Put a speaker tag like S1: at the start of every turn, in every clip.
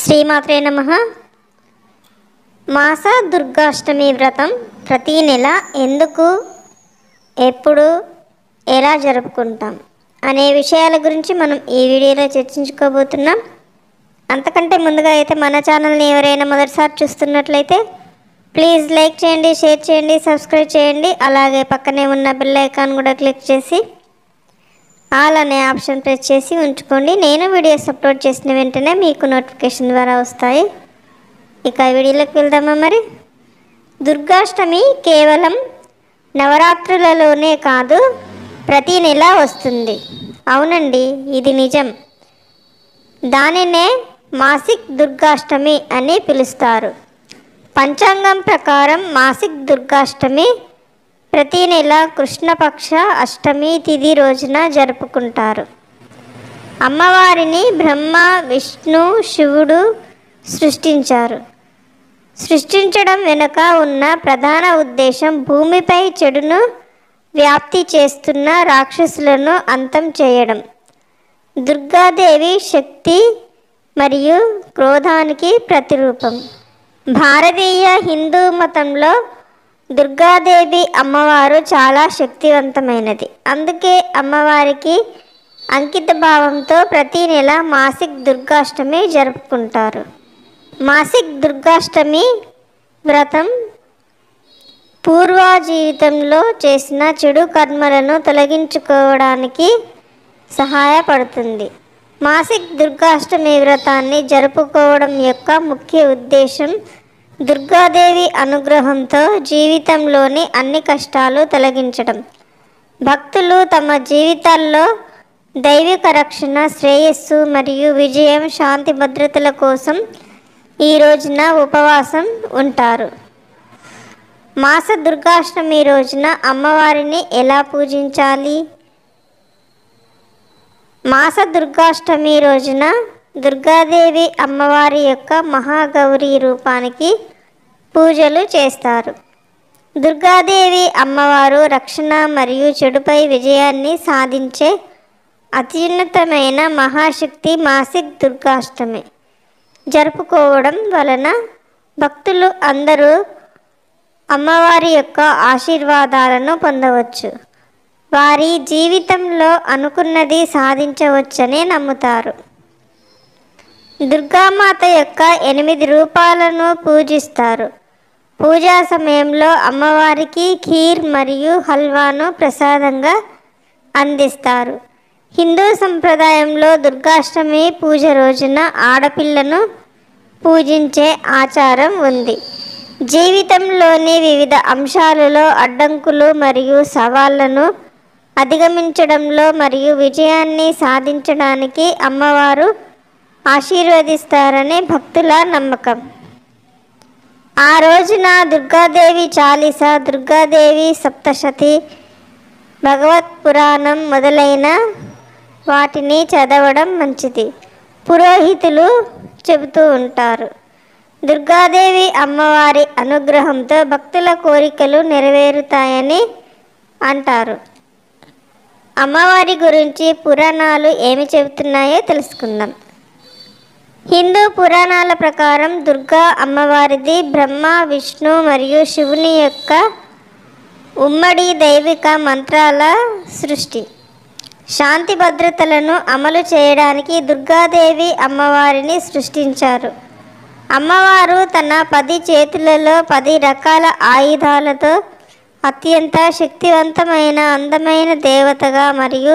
S1: శ్రీమాత్రే నమః. మాస దుర్గాష్టమి వ్రతం ప్రతి నెల ఎందుకు, ఎప్పుడు, ఎలా జరుపుకుంటాం అనే విషయాల గురించి మనం ఈ వీడియోలో చర్చించుకోబోతున్నాం. అంతకంటే ముందుగా అయితే మన ఛానల్ని ఎవరైనా మొదటిసారి చూస్తున్నట్లయితే ప్లీజ్ లైక్ చేయండి, షేర్ చేయండి, సబ్స్క్రైబ్ చేయండి. అలాగే పక్కనే ఉన్న బెల్ ఐకాన్ కూడా క్లిక్ చేసి ఆల్ అనే ఆప్షన్ ప్రెస్ చేసి ఉంచుకోండి. నేను వీడియోస్ అప్లోడ్ చేసిన వెంటనే మీకు నోటిఫికేషన్ ద్వారా వస్తాయి. ఇక వీడియోలోకి వెళ్దామా. మరి దుర్గాష్టమి కేవలం నవరాత్రులలోనే కాదు, ప్రతి నెల వస్తుంది. అవునండి, ఇది నిజం. దానినే మాసిక్ దుర్గాష్టమి అని పిలుస్తారు. పంచాంగం ప్రకారం మాసిక్ దుర్గాష్టమి ప్రతి నెల కృష్ణపక్ష అష్టమి తిథి రోజున జరుపుకుంటారు. అమ్మవారిని బ్రహ్మ, విష్ణు, శివుడు సృష్టించారు. సృష్టించడం వెనుక ఉన్న ప్రధాన ఉద్దేశం భూమిపై చెడును వ్యాప్తి చేస్తున్న రాక్షసులను అంతం చేయడం. దుర్గాదేవి శక్తి మరియు క్రోధానికి ప్రతిరూపం. భారతీయ హిందూ మతంలో దుర్గాదేవి అమ్మవారు చాలా శక్తివంతమైనది. అందుకే అమ్మవారికి అంకిత భావంతో ప్రతి నెల మాసిక్ దుర్గాష్టమి జరుపుకుంటారు. మాసిక్ దుర్గాష్టమి వ్రతం పూర్వ జీవితంలో చేసిన చెడు కర్మలను తొలగించుకోవడానికి సహాయపడుతుంది. మాసిక్ దుర్గాష్టమి వ్రతాన్ని జరుపుకోవడం యొక్క ముఖ్య ఉద్దేశం దుర్గాదేవి అనుగ్రహంతో జీవితంలోని అన్ని కష్టాలు తొలగించడం. భక్తులు తమ జీవితాల్లో దైవిక రక్షణ, శ్రేయస్సు మరియు విజయం, శాంతి భద్రతల కోసం ఈ రోజున ఉపవాసం ఉంటారు. మాస దుర్గాష్టమి రోజున అమ్మవారిని ఎలా పూజించాలి? మాస దుర్గాష్టమి రోజున దుర్గాదేవి అమ్మవారి యొక్క మహాగౌరి రూపానికి పూజలు చేస్తారు. దుర్గాదేవి అమ్మవారు రక్షణ మరియు చెడుపై విజయాన్ని సాధించే అత్యున్నతమైన మహాశక్తి. మాసిక్ దుర్గాష్టమి జరుపుకోవడం వలన భక్తులు అందరూ అమ్మవారి యొక్క ఆశీర్వాదాలను పొందవచ్చు. వారి జీవితంలో అనుకున్నది సాధించవచ్చని నమ్ముతారు. దుర్గామాత యొక్క 8 రూపాలను పూజిస్తారు. పూజా సమయంలో అమ్మవారికి ఖీర్ మరియు హల్వాను ప్రసాదంగా అందిస్తారు. హిందూ సంప్రదాయంలో దుర్గాష్టమి పూజ రోజున ఆడపిల్లను పూజించే ఆచారం ఉంది. జీవితంలోని వివిధ అంశాలలో అడ్డంకులు మరియు సవాళ్లను అధిగమించడంలో మరియు విజయాన్ని సాధించడానికి అమ్మవారు ఆశీర్వదిస్తారని భక్తుల నమ్మకం. ఆ రోజున దుర్గాదేవి చాలీస, దుర్గాదేవి సప్తశతి, భగవత్ పురాణం మొదలైన వాటిని చదవడం మంచిది. పురోహితులు చెబుతూ ఉంటారు. దుర్గాదేవి అమ్మవారి అనుగ్రహంతో భక్తుల కోరికలు నెరవేరుతాయని అంటారు. అమ్మవారి గురించి పురాణాలు ఏమి చెబుతున్నాయో తెలుసుకుందాం. హిందూ పురాణాల ప్రకారం దుర్గా అమ్మవారిది బ్రహ్మ, విష్ణు మరియు శివుని యొక్క ఉమ్మడి దైవిక మంత్రాల సృష్టి. శాంతి భద్రతలను అమలు చేయడానికి దుర్గాదేవి అమ్మవారిని సృష్టించారు. అమ్మవారు తన 10 చేతులలో 10 రకాల ఆయుధాలతో అత్యంత శక్తివంతమైన అందమైన దేవతగా మరియు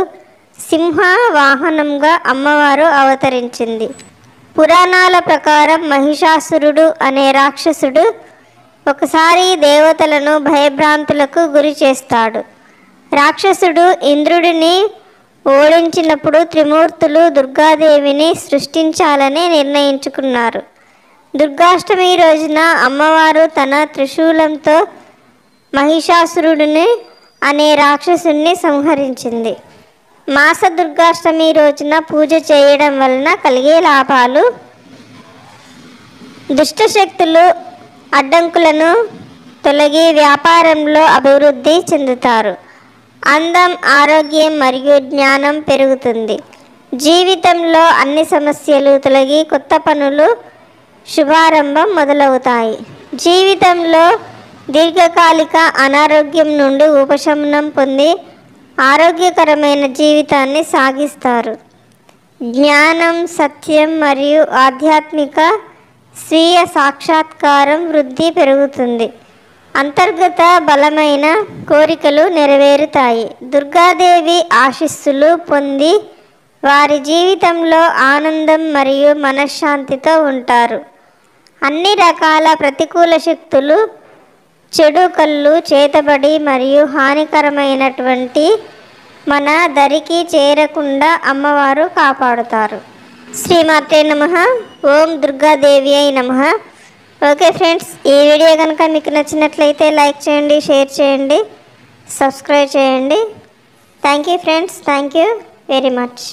S1: సింహ వాహనంగా అమ్మవారు అవతరించింది. పురాణాల ప్రకారం మహిషాసురుడు అనే రాక్షసుడు ఒకసారి దేవతలను భయభ్రాంతులకు గురి చేస్తాడు. రాక్షసుడు ఇంద్రుడిని ఓడించినప్పుడు త్రిమూర్తులు దుర్గాదేవిని సృష్టించాలని నిర్ణయించుకున్నారు. దుర్గాష్టమి రోజున అమ్మవారు తన త్రిశూలంతో మహిషాసురుడిని అనే రాక్షసుని సంహరించింది. మాస దుర్గాష్టమి రోజున పూజ చేయడం వలన కలిగే లాభాలు: దుష్టశక్తులు అడ్డంకులను తొలగి వ్యాపారంలో అభివృద్ధి చెందుతారు. అందం, ఆరోగ్యం మరియు జ్ఞానం పెరుగుతుంది. జీవితంలో అన్ని సమస్యలు తొలగి కొత్త పనులు శుభారంభం మొదలవుతాయి. జీవితంలో దీర్ఘకాలిక అనారోగ్యం నుండి ఉపశమనం పొంది ఆరోగ్యకరమైన జీవితాన్ని సాగిస్తారు. జ్ఞానం, సత్యం మరియు ఆధ్యాత్మిక స్వీయ సాక్షాత్కారం వృద్ధి పెరుగుతుంది. అంతర్గత బలమైన కోరికలు నెరవేరుతాయి. దుర్గాదేవి ఆశీస్సులు పొంది వారి జీవితంలో ఆనందం మరియు మనశ్శాంతితో ఉంటారు. అన్ని రకాల ప్రతికూల శక్తులు, చెడు కళ్ళు చేతబడి మరియు హానికరమైనటువంటి మన దరికి చేరకుండా అమ్మవారు కాపాడుతారు. శ్రీమాత్రే నమః. ఓం దుర్గాదేవి అయి నమః. ఓకే ఫ్రెండ్స్, ఈ వీడియో కనుక మీకు నచ్చినట్లయితే లైక్ చేయండి, షేర్ చేయండి, సబ్స్క్రైబ్ చేయండి. Thank you friends. Thank you very much.